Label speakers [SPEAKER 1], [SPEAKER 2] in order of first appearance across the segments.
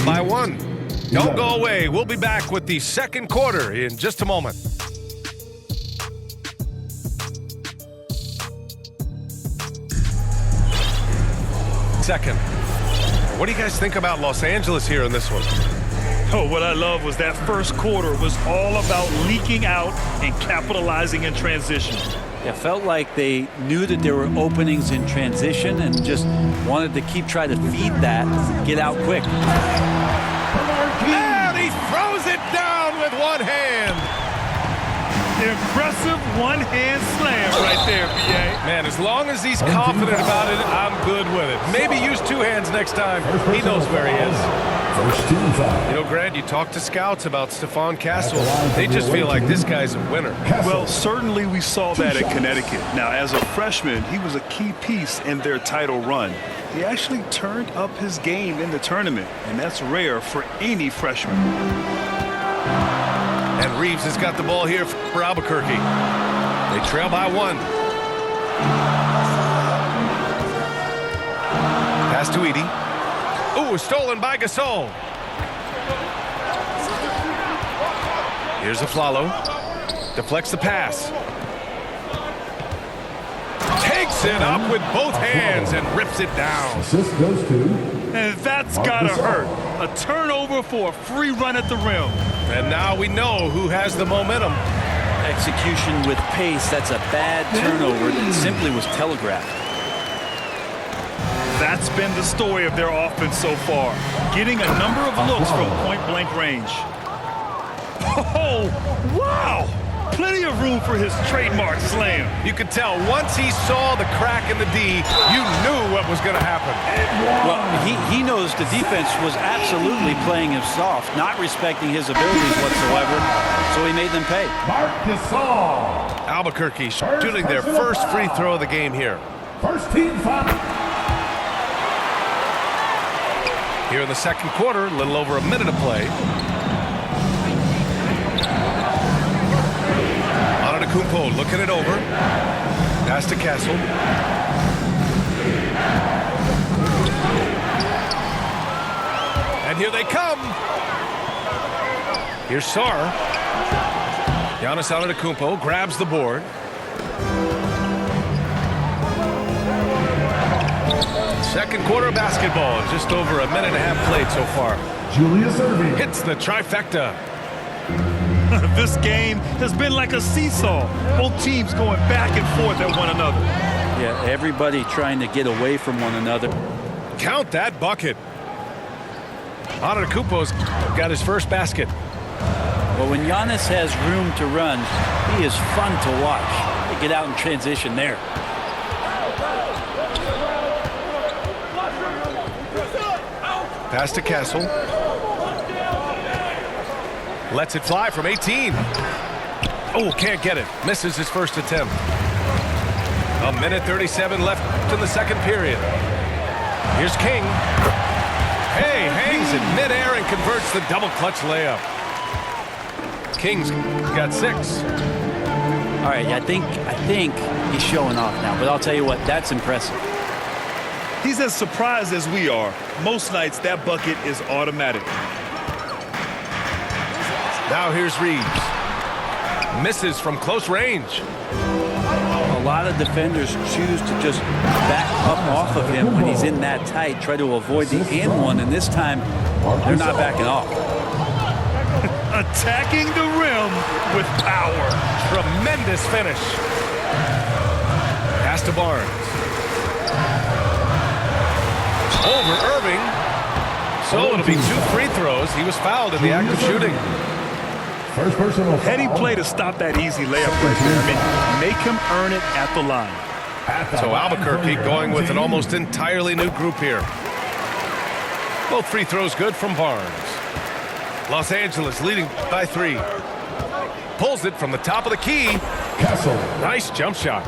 [SPEAKER 1] Up by one. Don't go away. We'll be back with the second quarter in just a moment. Second. What do you guys think about Los Angeles here in this one?
[SPEAKER 2] Oh, what I love was that first quarter was all about leaking out and capitalizing in transition.
[SPEAKER 3] It felt like they knew that there were openings in transition and just wanted to keep trying to feed that, get out quick.
[SPEAKER 1] And he throws it down with one hand.
[SPEAKER 2] Impressive one-hand slam right there, B.A.
[SPEAKER 1] Man, as long as he's confident about it, I'm good with it. Maybe use two hands next time. He knows where he is. You know, Grant, you talk to scouts about Stephon Castle. They just feel like this guy's a winner.
[SPEAKER 2] Well, certainly we saw that at Connecticut. Now, as a freshman, he was a key piece in their title run. He actually turned up his game in the tournament, and that's rare for any freshman.
[SPEAKER 1] And Reeves has got the ball here for Albuquerque. They trail by one. Pass to Edie. Ooh, stolen by Gasol. Here's Aflalo. Deflects the pass. Takes it up with both hands and rips it down.
[SPEAKER 4] Assist goes to.
[SPEAKER 2] And that's gotta hurt. A turnover for a free run at the rim.
[SPEAKER 1] And now we know who has the momentum.
[SPEAKER 3] Execution with pace, that's a bad turnover that simply was telegraphed.
[SPEAKER 2] That's been the story of their offense so far. Getting a number of looks from point-blank range. Oh, wow! Plenty of room for his trademark slam.
[SPEAKER 1] You could tell once he saw the crack in the D, you knew what was going to happen.
[SPEAKER 3] Well, he knows the defense was absolutely playing him soft, not respecting his abilities whatsoever, so he made them pay.
[SPEAKER 1] Albuquerque shooting their first free throw of the game here.
[SPEAKER 4] First team foul.
[SPEAKER 1] Here in the second quarter, a little over a minute of play. Kumpo looking it over. Pass to Castle. And here they come. Here's Sarr. Giannis Antetokounmpo grabs the board. Second quarter basketball. Just over a minute and a half played so far.
[SPEAKER 4] Julius Erving
[SPEAKER 1] hits the trifecta.
[SPEAKER 2] This game has been like a seesaw. Both teams going back and forth at one another.
[SPEAKER 3] Yeah, everybody trying to get away from one another.
[SPEAKER 1] Count that bucket. Antetokounmpo's got his first basket.
[SPEAKER 3] Well, when Giannis has room to run, he is fun to watch. They get out in transition there.
[SPEAKER 1] Pass to Castle. Lets it fly from 18. Oh, can't get it. Misses his first attempt. A minute 37 left in the second period. Here's King. Hey, hangs in midair and converts the double clutch layup. King's got 6.
[SPEAKER 3] All right, I think he's showing off now, but I'll tell you what, that's impressive.
[SPEAKER 2] He's as surprised as we are. Most nights that bucket is automatic.
[SPEAKER 1] Now here's Reeves. Misses from close range.
[SPEAKER 3] A lot of defenders choose to just back up off of him when he's in that tight, try to avoid the and one, and this time they're not backing off.
[SPEAKER 2] Attacking the rim with power.
[SPEAKER 1] Tremendous finish. Pass to Barnes. Over Irving. So it'll be 2 free throws. He was fouled in the act of shooting.
[SPEAKER 4] First personal foul.
[SPEAKER 2] Heady play to stop that easy layup right there. I mean, make him earn it at the line.
[SPEAKER 1] So Albuquerque going with an almost entirely new group here. Both free throws good from Barnes. Los Angeles leading by 3. Pulls it from the top of the key.
[SPEAKER 4] Castle.
[SPEAKER 1] Nice jump shot.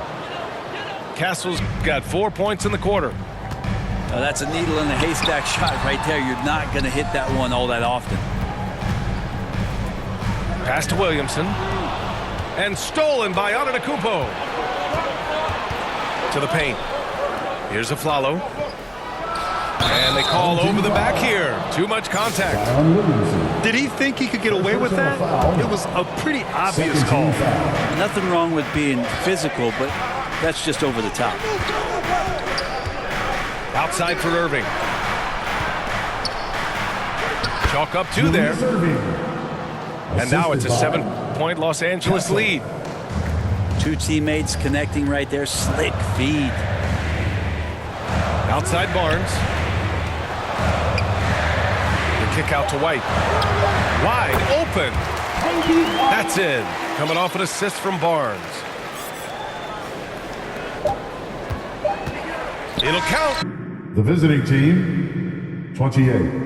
[SPEAKER 1] Castle's got 4 points in the quarter.
[SPEAKER 3] Now that's a needle in a haystack shot right there. You're not going to hit that one all that often.
[SPEAKER 1] Pass to Williamson. And stolen by Antetokounmpo. To the paint. Here's Aflalo. And they call over the back here. Too much contact.
[SPEAKER 2] Did he think he could get away with that? It was a pretty obvious call.
[SPEAKER 3] Nothing wrong with being physical, but that's just over the top.
[SPEAKER 1] Outside for Irving. Chalk up 2 there. And now it's a 7-point Los Angeles lead.
[SPEAKER 3] 2 teammates connecting right there. Slick feed.
[SPEAKER 1] Outside Barnes. The kick out to White. Wide open. That's in. Coming off an assist from Barnes. It'll count.
[SPEAKER 4] The visiting team, 28.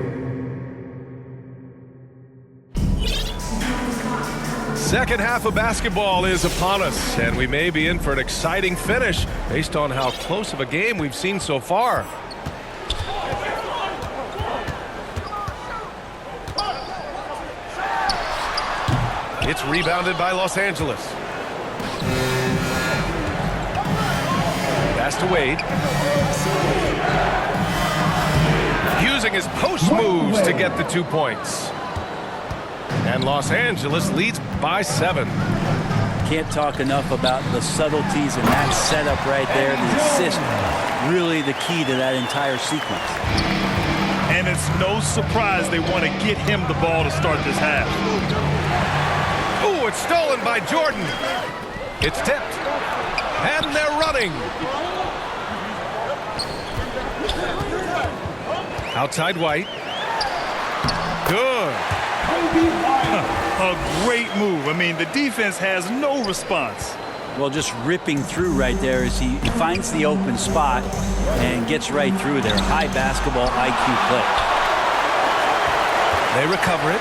[SPEAKER 1] Second half of basketball is upon us, and we may be in for an exciting finish based on how close of a game we've seen so far. It's rebounded by Los Angeles. Pass to Wade. Using his post moves to get the 2 points. And Los Angeles leads by 7.
[SPEAKER 3] Can't talk enough about the subtleties in that setup right there. The assist, really the key to that entire sequence.
[SPEAKER 2] And it's no surprise they want to get him the ball to start this half.
[SPEAKER 1] Ooh, it's stolen by Jordan. It's tipped. And they're running. Outside White. Good.
[SPEAKER 2] A great move. I mean, the defense has no response.
[SPEAKER 3] Well, just ripping through right there as he finds the open spot and gets right through there. High basketball IQ play.
[SPEAKER 1] They recover it.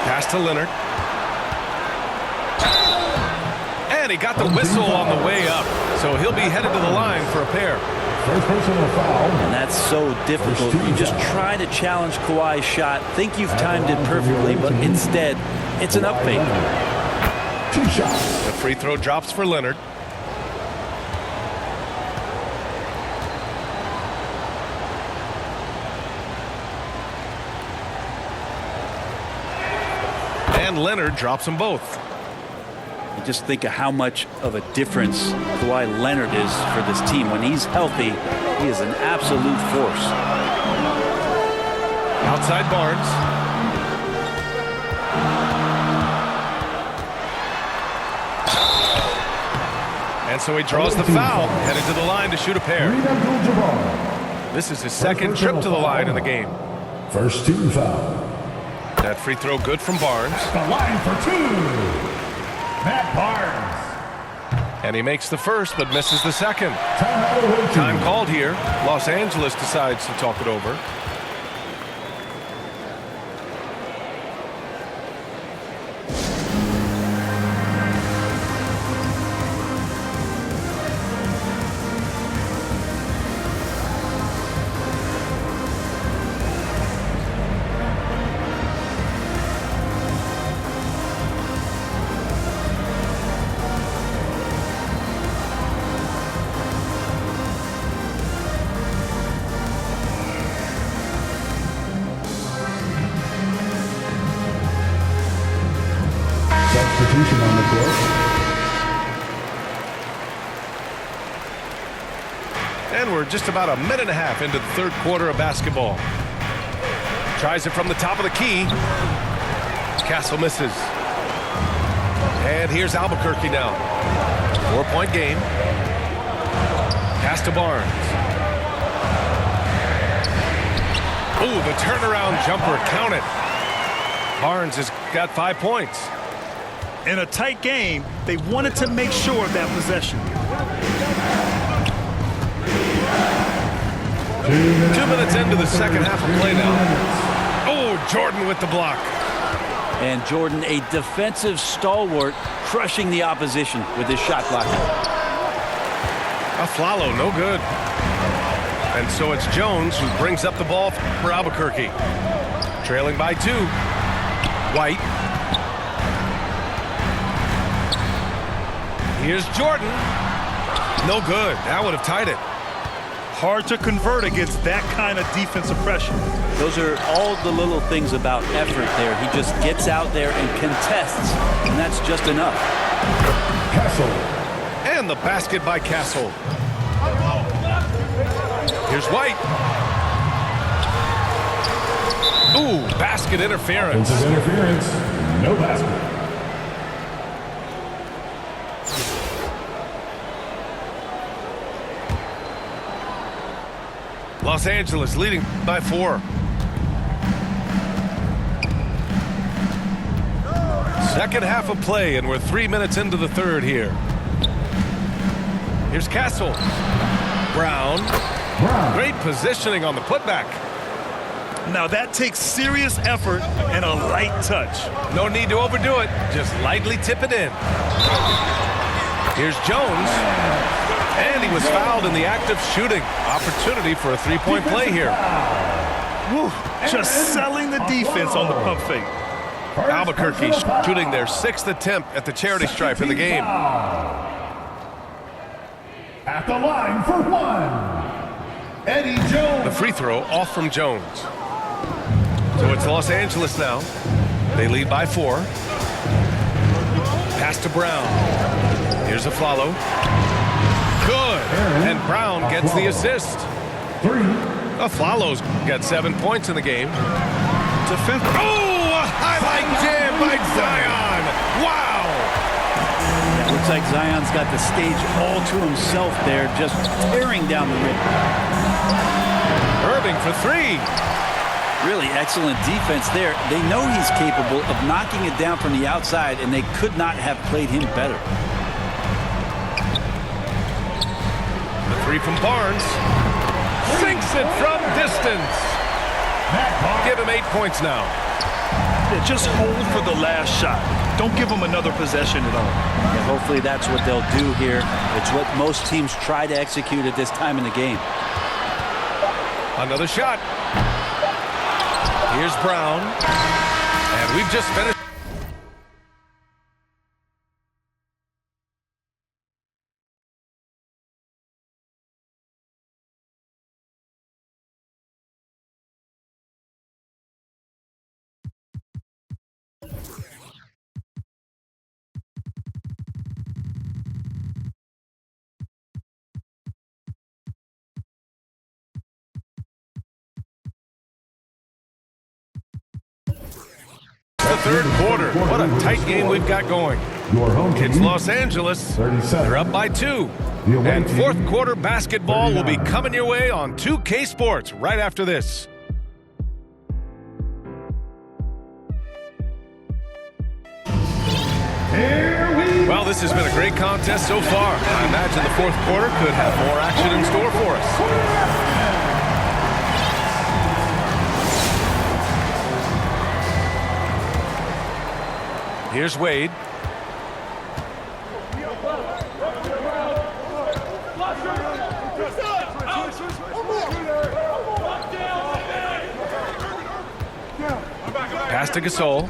[SPEAKER 1] Pass to Leonard. And he got the whistle on the way up. So he'll be headed to the line for a pair.
[SPEAKER 4] First personal foul.
[SPEAKER 3] And that's so difficult. You just try to challenge Kawhi's shot, think you've timed it perfectly, but instead, it's an up fake.
[SPEAKER 4] 2 shots.
[SPEAKER 1] The free throw drops for Leonard. And Leonard drops them both.
[SPEAKER 3] You just think of how much of a difference Kawhi Leonard is for this team. When he's healthy, he is an absolute force.
[SPEAKER 1] Outside Barnes. And so he draws the foul, headed to the line to shoot a pair. This is his second trip to the line in the game.
[SPEAKER 4] First team foul.
[SPEAKER 1] That free throw good from Barnes.
[SPEAKER 4] The line for 2. Matt Barnes.
[SPEAKER 1] And he makes the first, but misses the second.
[SPEAKER 4] Timeout.
[SPEAKER 1] Time called here. Los Angeles decides to talk it over.
[SPEAKER 4] Substitution on the court.
[SPEAKER 1] And we're just about a minute and a half into the third quarter of basketball. Tries it from the top of the key. Castle misses. And here's Albuquerque now. 4-point game. Pass to Barnes. Ooh, the turnaround jumper, count it. Barnes has got 5 points.
[SPEAKER 2] In a tight game, they wanted to make sure of that possession.
[SPEAKER 1] 2 minutes into the second half of play now. Oh, Jordan with the block.
[SPEAKER 3] And Jordan, a defensive stalwart, crushing the opposition with his shot blocker.
[SPEAKER 1] Aflalo, no good. And so it's Jones who brings up the ball for Albuquerque. Trailing by 2. White. Here's Jordan. No good. That would have tied it.
[SPEAKER 2] hard to convert against that kind of defensive pressure.
[SPEAKER 3] Those are all the little things about effort there. He just gets out there and contests, and that's just enough.
[SPEAKER 4] Castle.
[SPEAKER 1] And the basket by Castle. Here's White. Ooh, basket interference.
[SPEAKER 4] Offensive interference. No basket.
[SPEAKER 1] Los Angeles leading by 4. Second half of play, and we're 3 minutes into the third here. Here's Castle. Brown. Great positioning on the putback.
[SPEAKER 2] Now that takes serious effort and a light touch.
[SPEAKER 1] No need to overdo it. Just lightly tip it in. Here's Jones. And he was fouled in the act of shooting. Opportunity for a three-point play here.
[SPEAKER 2] Woo, just selling the defense on the pump fake.
[SPEAKER 1] Albuquerque shooting their 6th attempt at the charity stripe of the game.
[SPEAKER 4] At the line for 1. Eddie Jones.
[SPEAKER 1] The free throw off from Jones. So it's Los Angeles now. They lead by 4. Pass to Brown. Here's a follow. Good. And Brown gets the assist.
[SPEAKER 4] 3.
[SPEAKER 1] Aflalo's got 7 points in the game.
[SPEAKER 2] Defense.
[SPEAKER 1] Oh, a highlight jam by Zion. Wow.
[SPEAKER 3] It looks like Zion's got the stage all to himself there, just tearing down the rim.
[SPEAKER 1] Irving for 3.
[SPEAKER 3] Really excellent defense there. They know he's capable of knocking it down from the outside, and they could not have played him better.
[SPEAKER 1] The 3 from Barnes. Sinks it from distance. Give him 8 points now.
[SPEAKER 2] Yeah, just hold for the last shot. Don't give them another possession at all.
[SPEAKER 3] Yeah, hopefully that's what they'll do here. It's what most teams try to execute at this time in the game.
[SPEAKER 1] Another shot. Here's Brown. And we've just finished. The third quarter. What a tight game we've got going.
[SPEAKER 4] Your home
[SPEAKER 1] It's
[SPEAKER 4] team.
[SPEAKER 1] Los Angeles.
[SPEAKER 4] 37.
[SPEAKER 1] They're up by 2.
[SPEAKER 4] The away
[SPEAKER 1] And
[SPEAKER 4] team,
[SPEAKER 1] fourth quarter basketball will be
[SPEAKER 4] 39.
[SPEAKER 1] coming your way on 2K Sports right after this.
[SPEAKER 4] Here we
[SPEAKER 1] Well, this has been a great contest so far. I imagine the fourth quarter could have more action in store for us. Here's Wade. Pass to Gasol.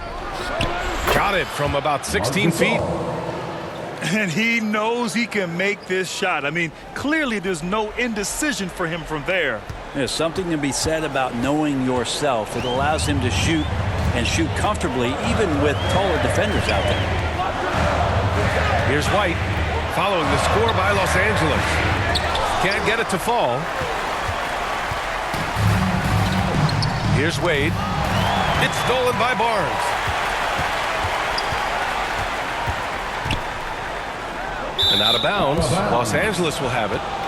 [SPEAKER 1] Got it from about 16 feet.
[SPEAKER 2] And he knows he can make this shot. I mean, clearly there's no indecision for him from there.
[SPEAKER 3] There's something to be said about knowing yourself. It allows him to shoot and shoot comfortably, even with taller defenders out there.
[SPEAKER 1] Here's White, following the score by Los Angeles. Can't get it to fall. Here's Wade. It's stolen by Barnes. And out of bounds, Los Angeles will have it.